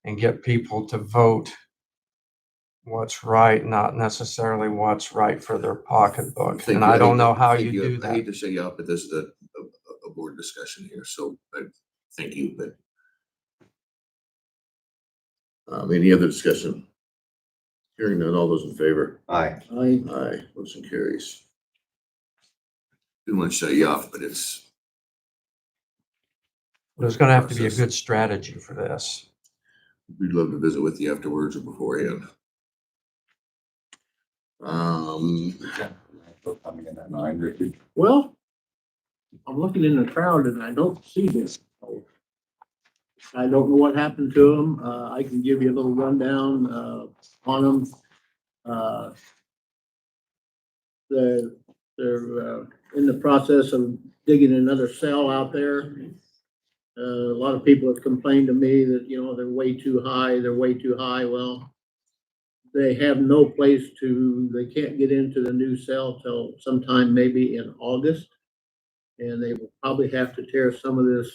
and get people to vote what's right, not necessarily what's right for their pocketbook. Thank And you. I don't know hate- how thank you do I hate that. to set you up, but this is a board discussion here, so thank you, but. Any other discussion? Hearing none, all those in favor? Aye. Aye, motion carries. Didn't want to shut you off, but There's gonna have to be a process. good strategy for this. We'd love to visit with you afterwards or beforehand. Coming in at 9, Richard. Well, I'm looking in the crowd and I don't see this. I don't know what happened to them. I can give you a little rundown, on them. They're in the process of digging another cell out there. A lot of people have complained to me that, you know, they're way too high, they're way too high. Well, they have no place they can't get into the new cell till sometime maybe in August. And they will probably have to tear some of this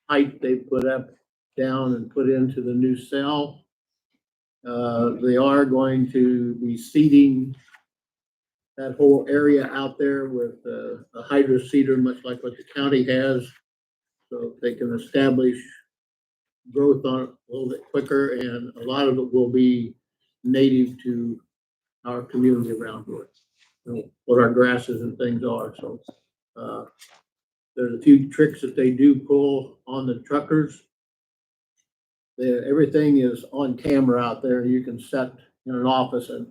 height they put up down and put into the new cell. They are going to be seeding that whole area out there with a hydro seeder, much like what the county has. So they can establish growth on it a little bit quicker, and a lot of it will be native to our community around here, you know, what our grasses and things are. So there's a few tricks that they do pull on the truckers. Everything is on camera out there. You can set in an office, and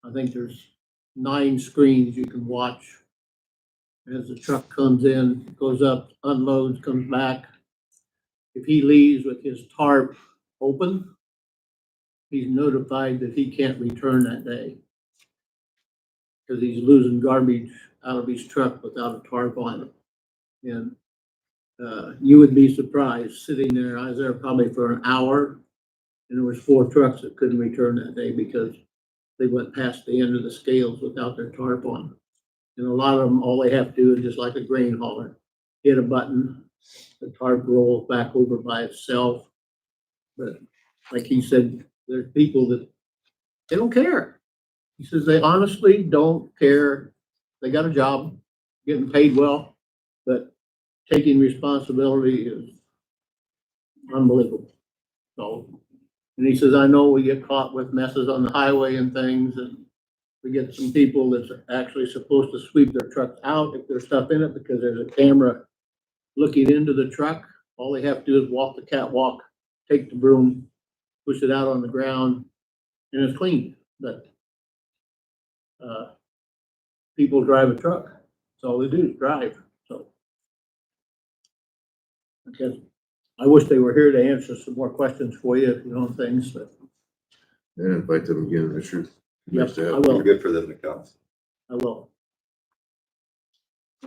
I think there's 9 screens you can watch as the truck comes in, goes up, unloads, comes back. If he leaves with his tarp open, he's notified that he can't return that day because he's losing garbage out of his truck without a tarp on it. And you would be surprised sitting there. I was there probably for an hour, and there was 4 trucks that couldn't return that day because they went past the end of the scales without their tarp on. And a lot of them, all they have to do is just like a grain hauler, hit a button, the tarp rolls back over by itself. But like he said, there's people that they don't care. He says they honestly don't care. They got a job, getting paid well, but taking responsibility is unbelievable. So, and he says, I know we get caught with messes on the highway and things, and we get some people that's actually supposed to sweep their trucks out if there's stuff in it because there's a camera looking into the truck. All they have to do is walk the catwalk, take the broom, push it out on the ground, and it's clean. But people drive a truck. That's all they do is drive. So I guess I wish they were here to answer some more questions for you, you know, things, but And invite them again, Richard. yes, Nice to have I you. will. Good for them to come. I will.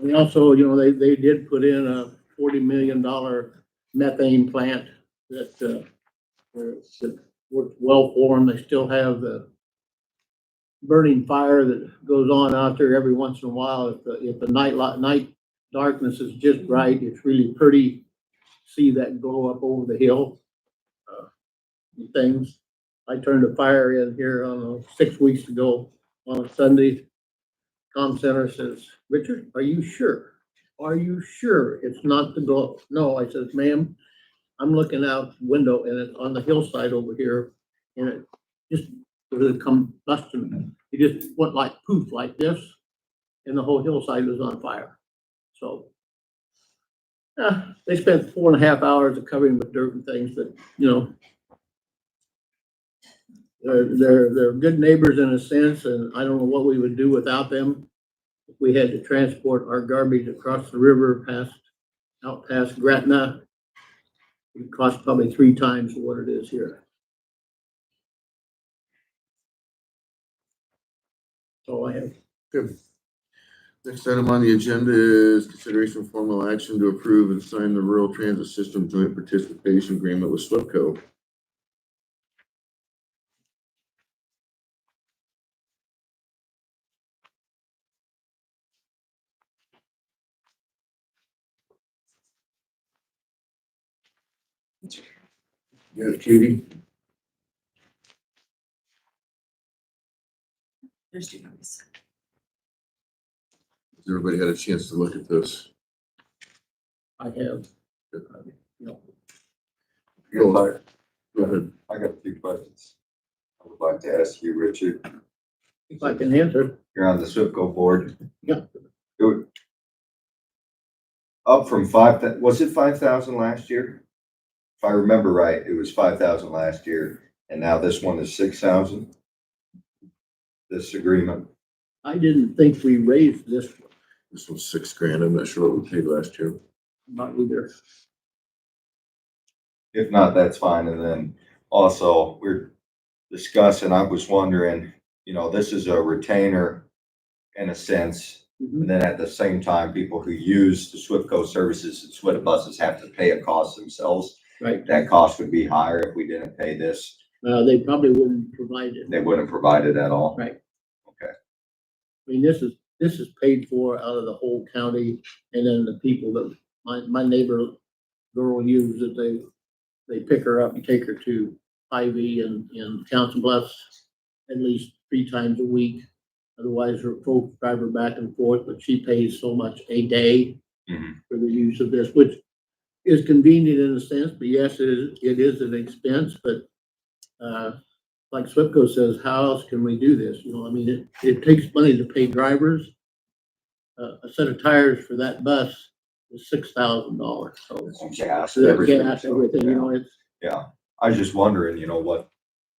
We also, you know, they did put in a $40 million methane plant that worked well for them. They still have the burning fire that goes on out there every once in a while. If the night darkness is just right, it's really pretty. See that glow up over the hill. And things. I turned a fire in here, I don't know, 6 weeks ago on a Sunday. Comm center says, Richard, are you sure? Are you sure it's not the glow? No, I says, ma'am, I'm looking out the window and it's on the hillside over here. And it just, there was a combustion. It just went like poof, like this. And the whole hillside was on fire. So, they spent 4.5 hours of covering with dirt and things, but, you know, they're good neighbors in a sense, and I don't know what we would do without them. If we had to transport our garbage across the river out past Gretna, it would cost probably 3 times what it is here. That's all I have. Good. Next item on the agenda is consideration of formal action to approve and sign the Rural Transit System Joint Participation Agreement with SWEPCO. You got it, Katie? There's two copies. Has everybody had a chance to look at this? I have. No. Go ahead. I got a few questions I would like to ask you, Richard. If I can answer. You're on the SWIPCO board. Yeah. It would- Up from was it 5,000 last year? If I remember right, it was 5,000 last year, and now this one is 6,000? This agreement? I didn't think we raised this, This was $6,000. I'm not sure what we paid last year. not either. If not, that's fine. And then also, we're discussing, I was wondering, this is a retainer in a sense. Mhm. And then at the same time, people who use the SWIPCO services and SWIFT buses have to pay a cost themselves. Right. That cost would be higher if we didn't pay this. They probably wouldn't provide it. They wouldn't provide it at all. Right. Okay. I mean, this is paid for out of the whole county, and then the people that, my neighbor girl uses it, they pick her up and take her to Ivy and Council Bluffs at least 3 times a week. Otherwise, her folks drive her back and forth, but she pays so much a day Mhm. for the use of this, which is convenient in a sense, but yes, it is an expense, but, like SWIPCO says, how else can we do this? I mean, it takes money to pay drivers. A set of tires for that bus is $6,000, so. Gas, So that everything. gas, everything, it's, Yeah. I was just wondering,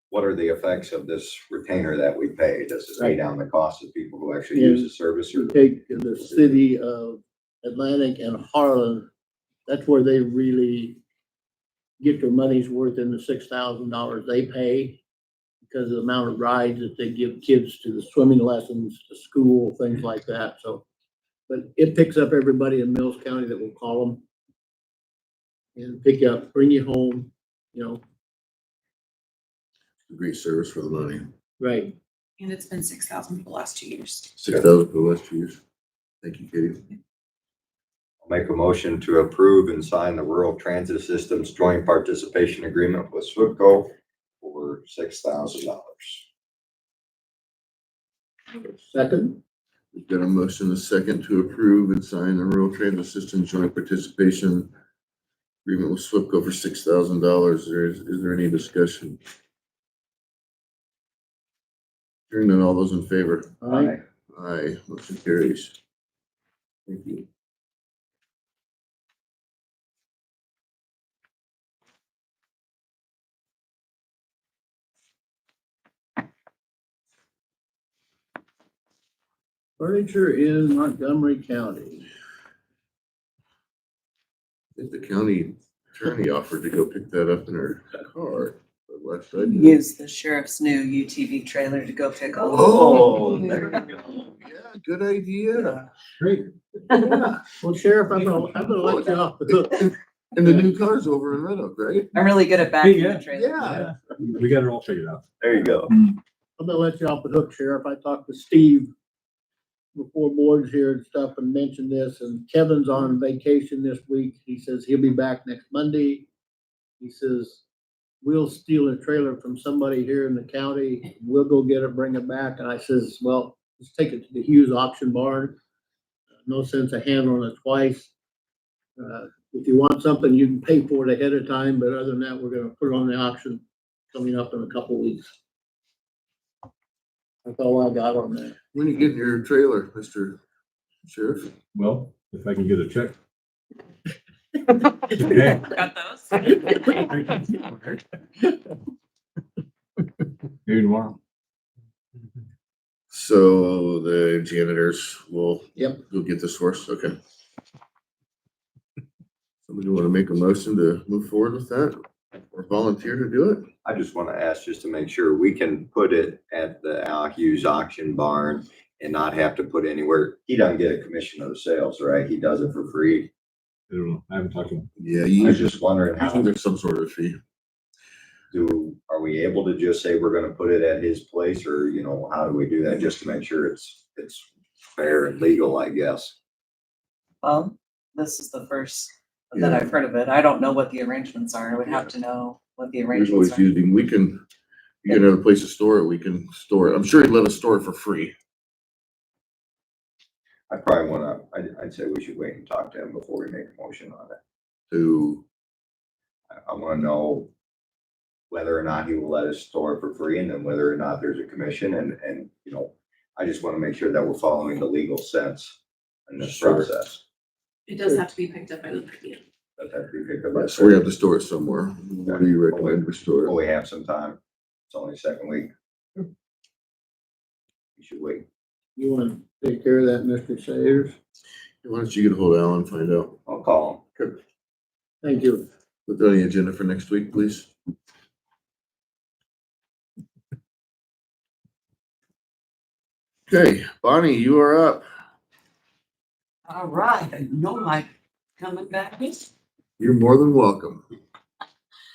what are the effects of this retainer that we pay? Does it pay down the cost of people who actually use the service? you Or take the city of Atlantic and Harlan, that's where they really get their money's worth in the $6,000 they pay because of the amount of rides that they give kids to the swimming lessons, to school, things like that, so. But it picks up everybody in Mills County that will call them and pick you up, bring you home, Great service for the money. right. And it's been 6,000 for the last 2 years. 6,000 for the last 2 years. Thank you, Katie. I'll make a motion to approve and sign the Rural Transit Systems Joint Participation Agreement with SWIPCO for $6,000. Second, We've got a motion, a second, to approve and sign the Rural Transit System Joint Participation Agreement with SWIPCO for $6,000. Is there any discussion? Hearing none, all those in favor? aye. Aye, motion carries. Thank you. Furniture in Montgomery County. I think the county attorney offered to go pick that up in her car. But last I knew. Use the sheriff's new UTV trailer to go pick up. Oh, there you go. Yeah, good idea. Great. Well, Sheriff, I'm gonna let you off the hook. And the new car's over in Red Oak, right? I'm really good at backing Yeah. the trailer. Yeah. We got it all figured out. There you go. I'm gonna let you off the hook, Sheriff. I talked to Steve before boards here and stuff and mentioned this, and Kevin's on vacation this week. He says he'll be back next Monday. He says, we'll steal a trailer from somebody here in the county. We'll go get it, bring it back. And I says, well, let's take it to the Hughes auction barn. No sense of handling it twice. If you want something, you can pay for it ahead of time, but other than that, we're gonna put it on the auction coming up in a couple weeks. That's all I got on that. When you get your trailer, Mr. Sheriff? Well, if I can get a check. Okay. Got those? Maybe tomorrow. So the janitors will. Yep. Go get the source, okay. Somebody want to make a motion to move forward with that or volunteer to do it? I just want to ask just to make sure we can put it at the Hughes auction barn and not have to put anywhere. He doesn't get a commission of the sales, right? He does it for free. I don't know. I haven't talked to him. Yeah, I was you just wondering how there's some sort of fee. are we able to just say we're gonna put it at his place, or, how do we do that just to make sure it's fair and legal, I guess? Well, this is the first that I've heard of it. I don't know what the arrangements are. I would have to know what the There's arrangements always are. using, we can, you get another place to store it, we can store it. I'm sure he'd let us store it for free. I probably wanna, I'd say we should wait and talk to him before we make a motion on it. To, I wanna know whether or not he will let us store it for free, and then whether or not there's a commission, and, you know, I just wanna make sure that we're following the legal sense in this Sure. process. It does have to be picked up by the 30th. That have to be picked up by. so we have to store it somewhere. Where do you recommend we store Well, it? we have some time. It's only second week. You should wait. You wanna take care of that, Mr. Sayers? Why don't you get a hold of Alan and find out? I'll call him. Thank you. Put that on the agenda for next week, please. Okay, Bonnie, you are up. All right, I know my coming back. You're more than welcome.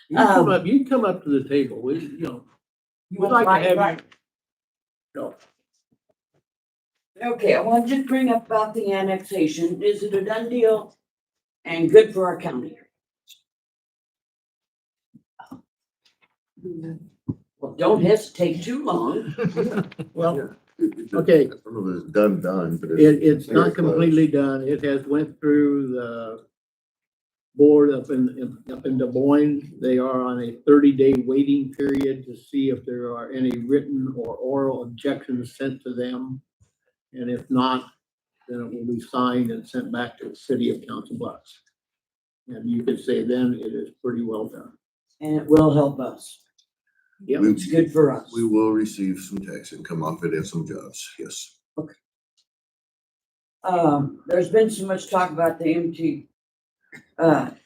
You can come up, you can come up to the table, we, you know, You we'd want like to have right? you. No, Okay, I want to just bring up about the annexation. Is it a done deal and good for our county? Well, don't hesitate too long. well, okay. I don't know if it's done, but It's very not completely done. It has went through the board up in Des Moines. They are on a 30-day waiting period to see if there are any written or oral objections sent to them. And if not, then it will be signed and sent back to the city of Council Bluffs. And you could say then it is pretty well done. And it will help us. Yep. We- It's good for us. We will receive some tax income off it and some jobs, yes. There's been so much talk about the MT, that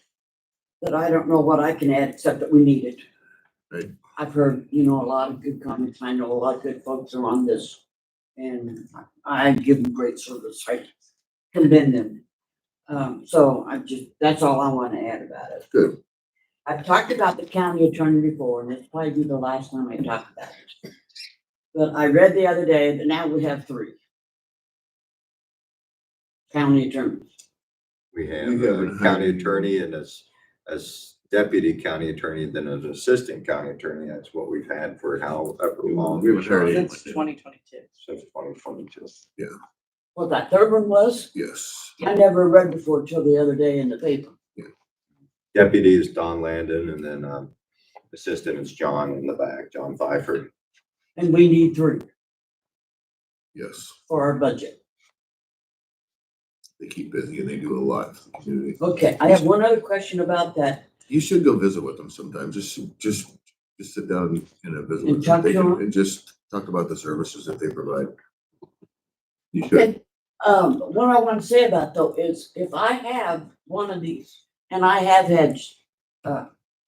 I don't know what I can add except that we need it. Right. I've heard, a lot of good comments. I know a lot of good folks are on this. And I give them great service. I commend them. So that's all I want to add about it. Good. I've talked about the county attorney before, and it's probably be the last time I talk about it. But I read the other day that now we have 3 county attorneys. We have We haven't a hired county anyone. attorney and as deputy county attorney, then as assistant county attorney. That's what we've had for however long. We haven't hired anyone. Since 2022. Since 2022. What that third one was, Yes. I never read before till the other day in the paper. Deputy is Don Landon, and then, assistant is John in the back, John Pfeiffer. And we need 3 Yes. for our budget. They keep busy and they do a lot for the community. Okay, I have one other question about that. You should go visit with them sometime. Just sit down and visit And with talk them. to them? And just talk about the services that they provide. You should. Okay, what I want to say about though is if I have one of these, and I have had,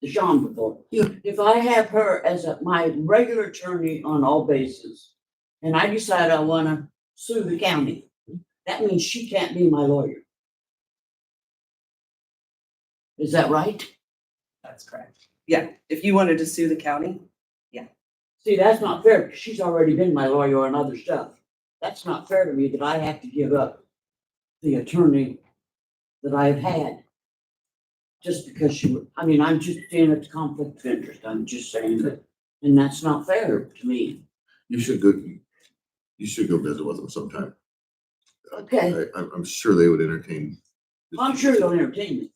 Deshawn before. Yeah. If I have her as my regular attorney on all bases, and I decide I want to sue the county, that means she can't be my lawyer. Is that right? That's correct. Yeah, if you wanted to sue the county, See, that's not fair, because she's already been my lawyer on other stuff. That's not fair to me that I have to give up the attorney that I've had. Just because I'm just saying it's conflict of interest, I'm just saying that, and that's not fair to me. You should go visit with them sometime. Okay, I'm sure they would entertain. I'm sure you'll entertain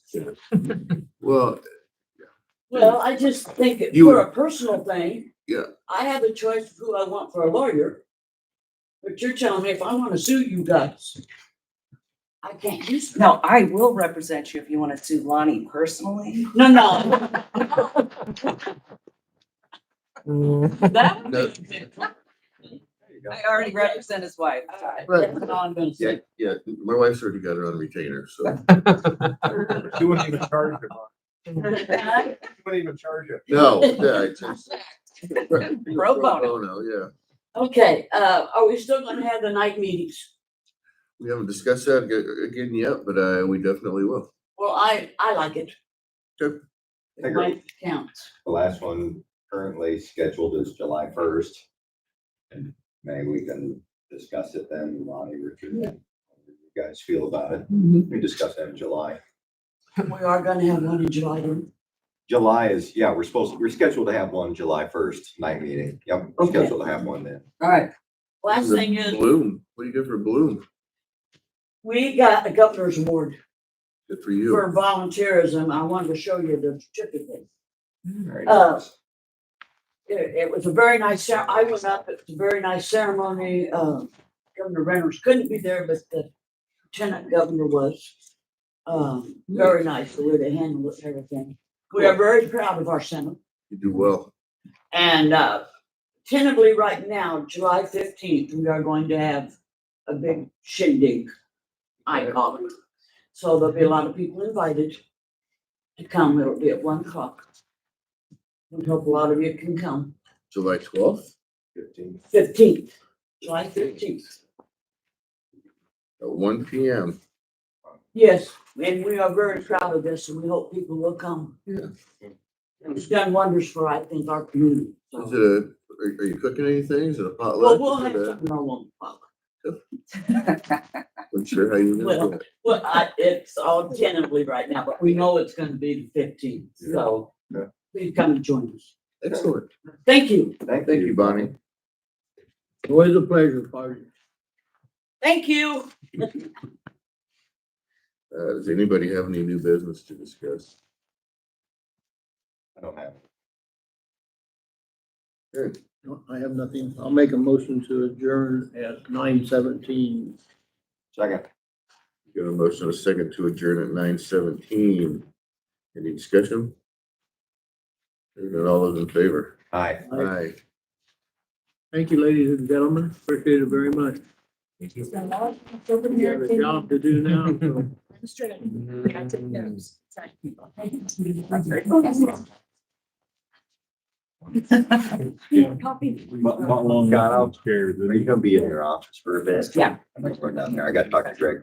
me. Well, Well, I just think You for would- a personal thing. Yeah. I have a choice of who I want for a lawyer. But you're telling me if I want to sue you guys, I can't do so. no, I will represent you if you want to sue Lonnie personally. No. That would No. be. I already represent his wife. That's all I'm gonna say. yeah, my wife's already got her on retainer, so. She wouldn't even charge you. She wouldn't even charge you. No, yeah, it's just. Pro bono. Yeah. Okay, are we still gonna have the night meetings? We haven't discussed that again yet, but we definitely will. Well, I like it. Good. It might count. The last one currently scheduled is July 1st. And maybe we can discuss it then, Lonnie, Richard, how you guys feel about it. We can discuss that in July. We are gonna have one in July then. July is, yeah, we're scheduled to have one July 1st night meeting. Yep, we're Okay. scheduled to have one then. All right. Last thing is, Bloom, what do you get for Bloom? we got a governor's award Good for you. for volunteerism. I wanted to show you the certificate. Very Uh, nice. It was a very nice, I went up, it was a very nice ceremony. Governor Reynolds couldn't be there, but the lieutenant governor was. Very nice, the way they handled it and everything. We are very proud of our center. You do well. And, tentatively right now, July 15th, we are going to have a big shindig, I call it. So there'll be a lot of people invited to come. It'll be at 1 o'clock. We hope a lot of you can come. July 12th 15th, July 15th. at 1 PM. Yes, and we are very proud of this and we hope people will come. Yeah. It's done wonders for, I think, our community. Is So, it are you cooking anything? Is it a potluck? well, we'll have Is it something on the I'm sure how you Well, gonna do it. Well, it's all tentatively right now, but we know it's gonna be the 15th, so Yeah. please come and join us. Excellent. Thank you. Thank you, Bonnie. Always a pleasure, Marty. Thank you. Does anybody have any new business to discuss? I don't have it. Good. No, I have nothing. I'll make a motion to adjourn at 9:17. Second. Got a motion and a second to adjourn at 9:17. Any discussion? Hearing none, all those in favor? Aye. Aye. Thank you, ladies and gentlemen. Appreciate it very much. You have a job to do now, so. Scott, are you gonna be in your office for a bit? Yeah. I'm gonna go down there. I gotta talk to Greg